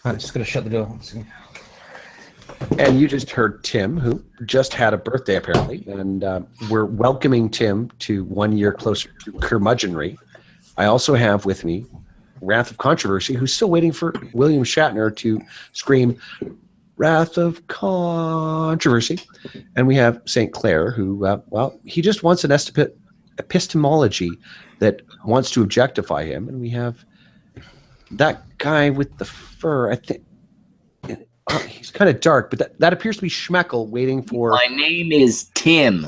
I'm just going to shut the door. And you just heard Tim, who just had a birthday apparently, and we're welcoming Tim to 1 year closer to curmudgeonry. I also have with me Wrath of Controversy, who's still waiting for William Shatner to scream Wrath of Controversy. And we have St. Clair, who, well, he just wants an epistemology that wants to objectify him. And we have that guy with the fur, I think. He's kind of dark, but that appears to be Schmeckel waiting for... My name is Tim.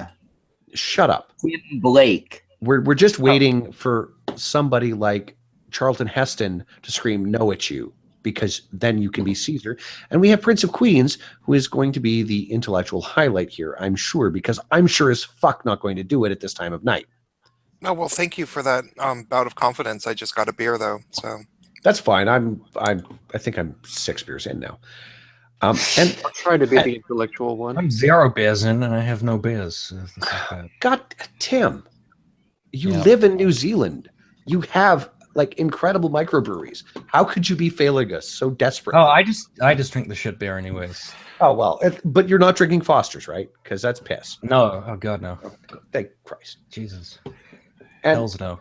Shut up. Tim Blake. We're just waiting for somebody like Charlton Heston to scream no at you, because then you can be Caesar. And we have Prince of Queens, who is going to be the intellectual highlight here, I'm sure, because I'm sure as fuck not going to do it at this time of night. No, well, thank you for that bout of confidence. I just got a beer, though, so... That's fine. I think I'm 6 beers in now. And I'll try to be the intellectual one. I'm 0 beers in, and I have no beers. God, Tim, you live in New Zealand. You have like incredible microbreweries. How could you be failing us so desperately? Oh, I just drink the shit beer anyways. Oh well, but you're not drinking Foster's, right? Because that's piss. No, oh god, no. Thank Christ, Jesus, and, hells no.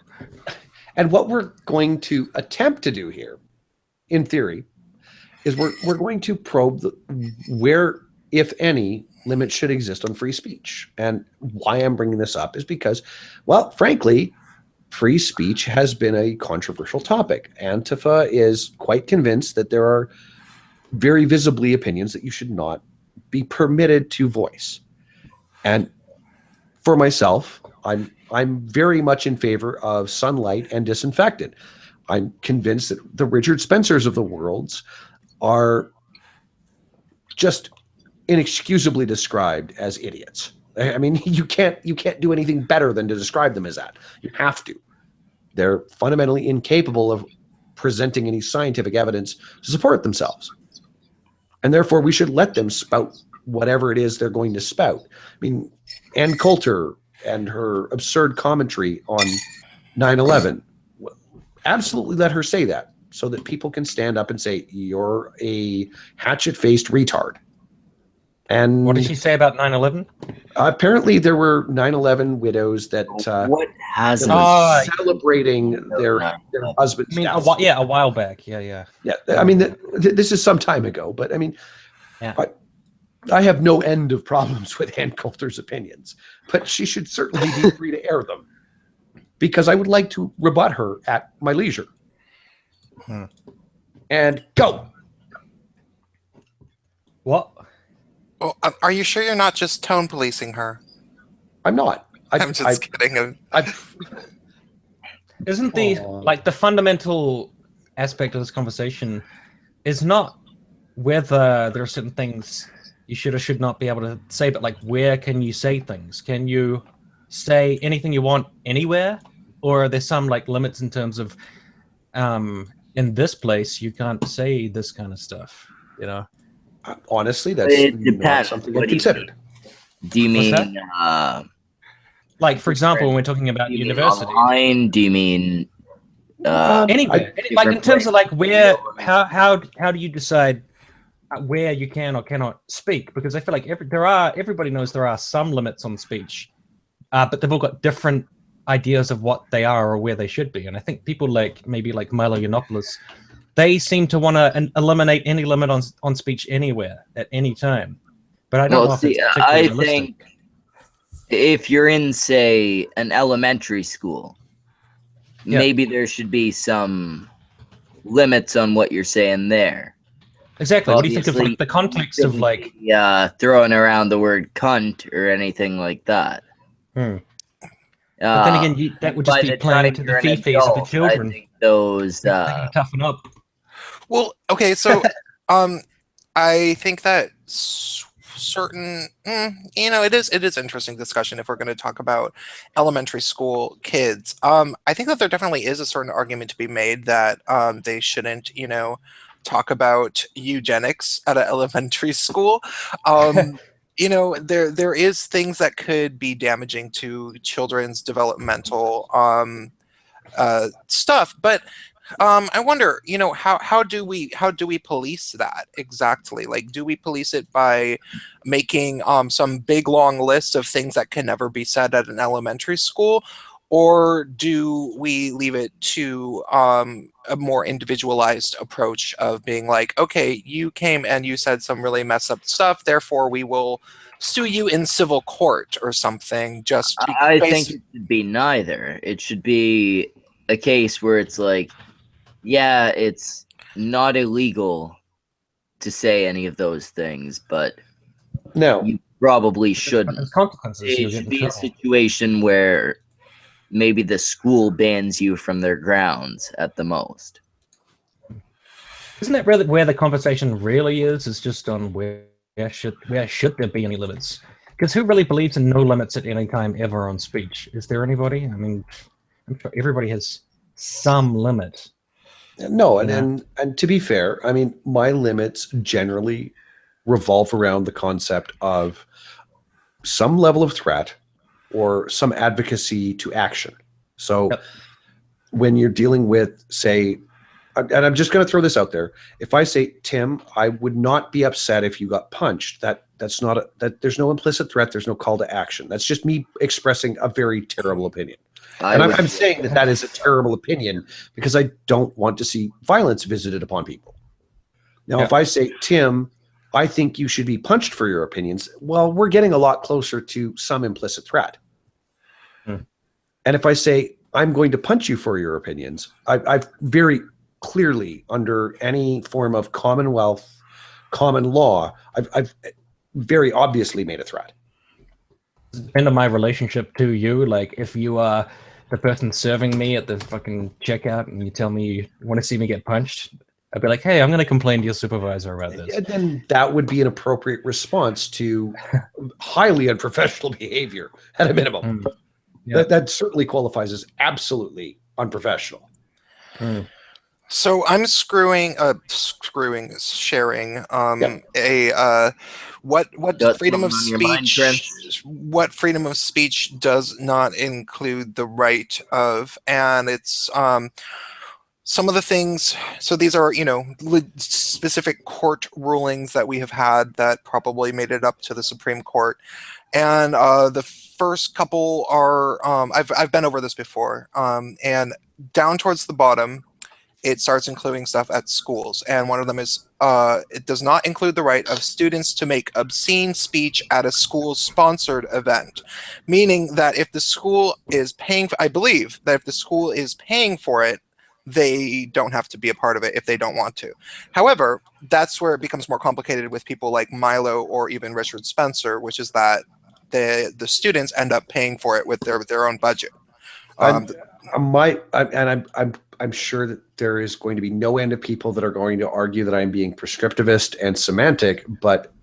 And what we're going to attempt to do here, in theory, is we're going to probe where, if any, limits should exist on free speech. And why I'm bringing this up is because, well, frankly, free speech has been a controversial topic. Antifa is quite convinced that there are very visibly opinions that you should not be permitted to voice. And for myself, I'm very much in favor of sunlight and disinfectant. I'm convinced that the Richard Spencers of the world are just inexcusably described as idiots. I mean, you can't do anything better than to describe them as that. You have to. They're fundamentally incapable of presenting any scientific evidence to support themselves. And therefore, we should let them spout whatever it is they're going to spout. I mean, Ann Coulter and her absurd commentary on 9/11, absolutely let her say that, so that people can stand up and say, you're a hatchet-faced retard. And what did she say about 9/11? Apparently there were 9/11 widows that what has celebrating their husbands. I mean, a while back. Yeah. I mean, this is some time ago, but I mean, I have no end of problems with Ann Coulter's opinions, but she should certainly be free to air them, because I would like to rebut her at my leisure. And go. What? Well, are you sure you're not just tone policing her? I'm not. I'm just kidding. Isn't the fundamental aspect of this conversation is not whether there are certain things you should or should not be able to say, but like, where can you say things? Can you say anything you want anywhere? Or are there some like limits in terms of, in this place, you can't say this kind of stuff, you know? Honestly, that's not something I've considered. Do you mean, like, for example, when we're talking about university? Online? Do you mean anywhere? Like in terms of like where, how do you decide where you can or cannot speak? Because I feel like everybody knows there are some limits on speech, but they've all got different ideas of what they are or where they should be. And I think people like maybe like Milo Yiannopoulos, they seem to want to eliminate any limit on speech anywhere at any time. But I don't know if it's particularly realistic. Think if you're in, say, an elementary school, maybe there should be some limits on what you're saying there. Exactly. What do you think of like the context of like throwing around the word cunt or anything like that? But then again, that would just be playing to the fifis of the children. I think those toughen up. Well, okay, so I think that certain, it is interesting discussion if we're going to talk about elementary school kids. I think that there definitely is a certain argument to be made that they shouldn't, talk about eugenics at an elementary school. There is things that could be damaging to children's developmental stuff, but I wonder, how do we police that exactly? Like, do we police it by making some big long list of things that can never be said at an elementary school, or do we leave it to a more individualized approach of being like, okay, you came and you said some really messed up stuff, therefore we will sue you in civil court or something? Just I think it should be neither. It should be a case where it's like, yeah, it's not illegal to say any of those things, but No, you probably shouldn't. There's consequences. It You'll get should in be a trouble. situation where maybe the school bans you from their grounds at the most. Isn't that really where the conversation really is? Is just on where should there be any limits? Because who really believes in no limits at any time ever on speech? Is there anybody? I mean, I'm sure everybody has some limit. no, Yeah. and to be fair, I mean, my limits generally revolve around the concept of some level of threat or some advocacy to action. So Yep. when you're dealing with, say, and I'm just going to throw this out there. If I say, Tim, I would not be upset if you got punched. That's not that. There's no implicit threat. There's no call to action. That's just me expressing a very terrible opinion. And I'm saying that is a terrible opinion because I don't want to see violence visited upon people. Now, if I say, Tim, I think you should be punched for your opinions, well, we're getting a lot closer to some implicit threat. And if I say, I'm going to punch you for your opinions, I've very clearly, under any form of Commonwealth, common law, I've very obviously made a threat. Depend on my relationship to you. Like, if you are the person serving me at the fucking checkout and you tell me you want to see me get punched, I'd be like, hey, I'm going to complain to your supervisor about this. And then that would be an appropriate response to highly unprofessional behavior at a minimum. Yeah. That certainly qualifies as absolutely unprofessional. So I'm sharing what That's freedom of on your mind, speech, what freedom of speech does not include the right of, and it's some of the things. So these are, specific court rulings that we have had that probably made it up to the Supreme Court. And the first couple are, I've been over this before, and down towards the bottom, it starts including stuff at schools. And one of them is, it does not include the right of students to make obscene speech at a school-sponsored event. Meaning that if the school is paying, I believe that if the school is paying for it, they don't have to be a part of it if they don't want to. However, that's where it becomes more complicated with people like Milo or even Richard Spencer, which is that the students end up paying for it with their own budget. I'm sure that there is going to be no end of people that are going to argue that I'm being prescriptivist and semantic, but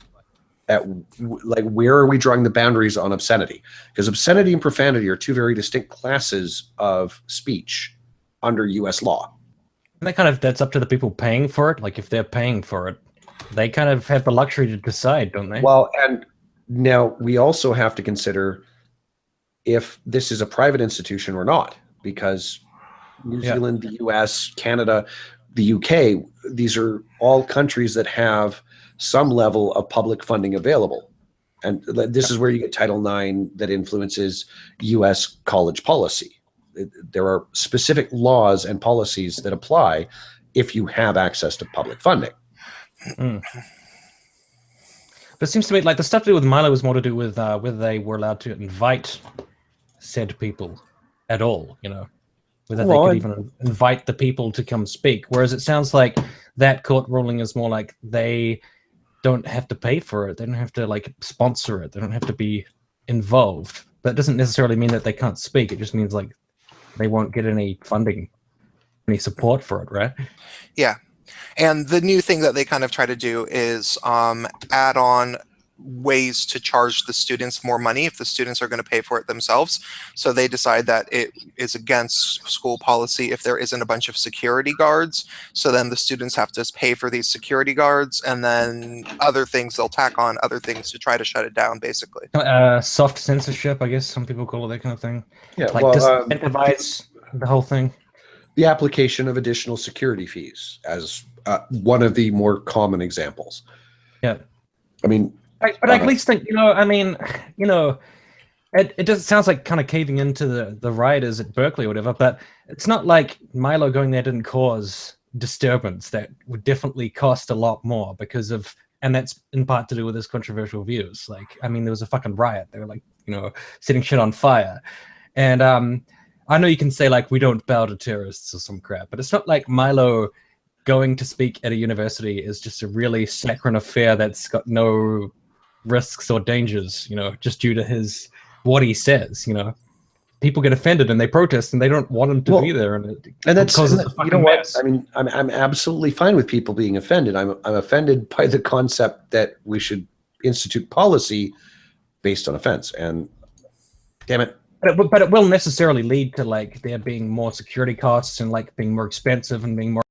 where are we drawing the boundaries on obscenity? Because obscenity and profanity are two very distinct classes of speech under U.S. law. And that's up to the people paying for it. Like, if they're paying for it, they kind of have the luxury to decide, don't they? Well, and now we also have to consider if this is a private institution or not, because New Zealand, the US, Canada, the UK, these are all countries that have some level of public funding available. And this is where you get Title IX that influences US college policy. There are specific laws and policies that apply if you have access to public funding. But it seems to me like the stuff to do with Milo was more to do with whether they were allowed to invite said people at all, whether they could even invite the people to come speak. Whereas it sounds like that court ruling is more like they don't have to pay for it. They don't have to sponsor it. They don't have to be involved. But it doesn't necessarily mean that they can't speak. It just means they won't get any funding, any support for it, right? Yeah. And the new thing that they kind of try to do is add on ways to charge the students more money if the students are going to pay for it themselves. So they decide that it is against school policy if there isn't a bunch of security guards. So then the students have to pay for these security guards, and then other things, they'll tack on other things to try to shut it down, basically. Soft censorship, I guess some people call it, that kind of thing. Yeah, Disincentivize the whole thing. the application of additional security fees as one of the more common examples. Yeah. I mean, but I at least think, I mean, it just sounds like kind of caving into the rioters at Berkeley or whatever, but it's not like Milo going there didn't cause disturbance. That would definitely cost a lot more and that's in part to do with his controversial views. Like, I mean, there was a fucking riot. They were like, setting shit on fire. And I know you can say like, we don't bow to terrorists or some crap, but it's not like Milo going to speak at a university is just a really saccharine affair that's got no risks or dangers, just due to what he says. People get offended and they protest and they don't want him to be there, and that's causes a fucking mess. I mean, I'm absolutely fine with people being offended. I'm offended by the concept that we should institute policy based on offense, and damn it. But it will necessarily lead to like there being more security costs and like being more expensive and being more